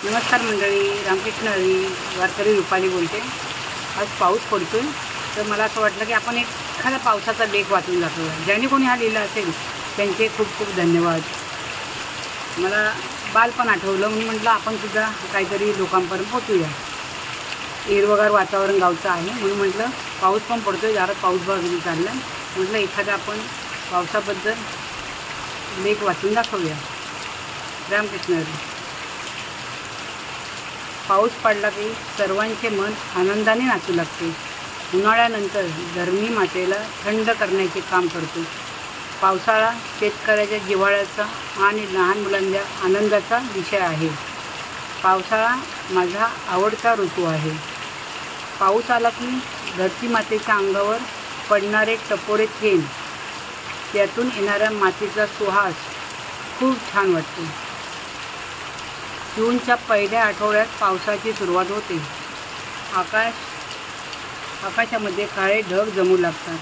नमस्कार मंडळी, रामकृष्ण हरी. वारकरी रुपाली बोलते. आज पाऊस पडतोय तर मला असं वाटलं की आपण एखादा पावसाचा लेख वाचून दाखवूया. ज्यांनी कोणी हा लिहिला असेल त्यांचे खूप खूप धन्यवाद. मला बालपण आठवलं म्हणून म्हटलं आपण सुद्धा काहीतरी लोकांपर्यंत पोचूया. हिरवगार वातावरण गावचं आहे म्हणून म्हटलं पाऊस पण पडतोय, जरा पाऊस बघायला चालला आहे म्हटलं एखादा आपण पावसाबद्दल लेख वाचून दाखवूया. रामकृष्ण हरी. पाऊस पडला की सर्वांचे मन आनंदाने नाचू लागते. उन्हाळ्यानंतर धरणी मातेला थंड करण्याचे काम करतो. पावसाळा शेतकऱ्याच्या जिव्हाळ्याचा आणि लहान मुलांच्या आनंदाचा विषय आहे. पावसाळा माझा आवडता ऋतू आहे. पाऊस आला की धरती मातेच्या अंगावर पडणारे टपोरे थेंब, त्यातून येणाऱ्या मातीचा सुवास खूप छान वाटतो. जूनच्या पहिल्या आठवड्यात पावसाची सुरुवात होते. आकाशामध्ये काळे ढग जमू लागतात.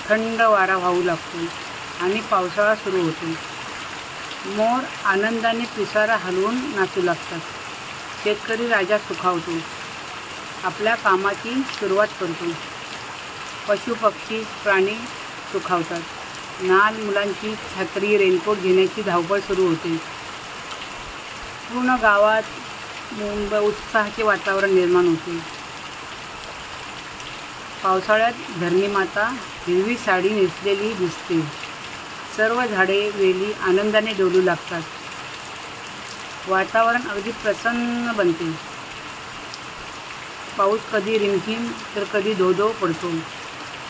थंड वारा वाहू लागतो आणि पावसाळा सुरू होतो. मोर आनंदाने पिसारा हलवून नाचू लागतात. शेतकरी राजा सुखावतो, आपल्या कामाची सुरुवात करतो. पशुपक्षी प्राणी सुखावतात. लहान मुलांची छत्री रेनकोट घेण्याची धावपळ सुरू होते. पूर्ण गावात उत्साहाचे वातावरण निर्माण होते. पावसाळ्यात धरणी माता हिरवी साडी नेसलेली दिसते. सर्व झाडे वेली आनंदाने डोलू लागतात. वातावरण अगदी प्रसन्न बनते. पाऊस कधी रिमझिम तर कधी धो पडतो.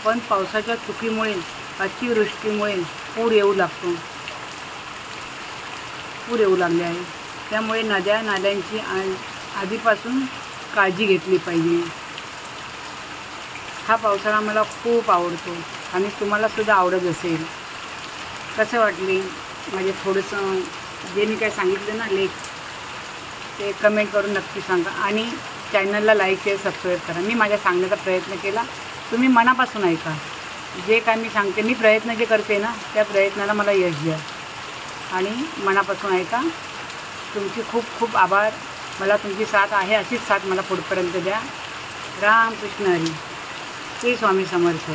पण पावसाच्या चुकीमुळे, अतिवृष्टीमुळे पूर येऊ लागले आहे. त्यामुळे नद्या नाल्यांची आधीपासून काळजी घेतली पाहिजे. हा पावसाळा मला खूप आवडतो आणि तुम्हालासुद्धा आवडत असेल. कसे वाटले माझे थोडंसं जे मी काय सांगितलं ना लेख, ते कमेंट करून नक्की सांगा आणि चॅनलला लाईक शेअर सबस्क्राईब करा. मी माझ्या सांगण्याचा प्रयत्न केला, तुम्ही मनापासून ऐका. जे काय मी सांगते, मी प्रयत्न जे करते ना त्या प्रयत्नाला मला यश द्या आणि मनापासून ऐका. तुमची खूप खूप आभार. मला तुमची साथ आहे, अशीच साथ मला पुढपर्यंत द्या. रामकृष्ण हरी. श्री स्वामी समर्थ.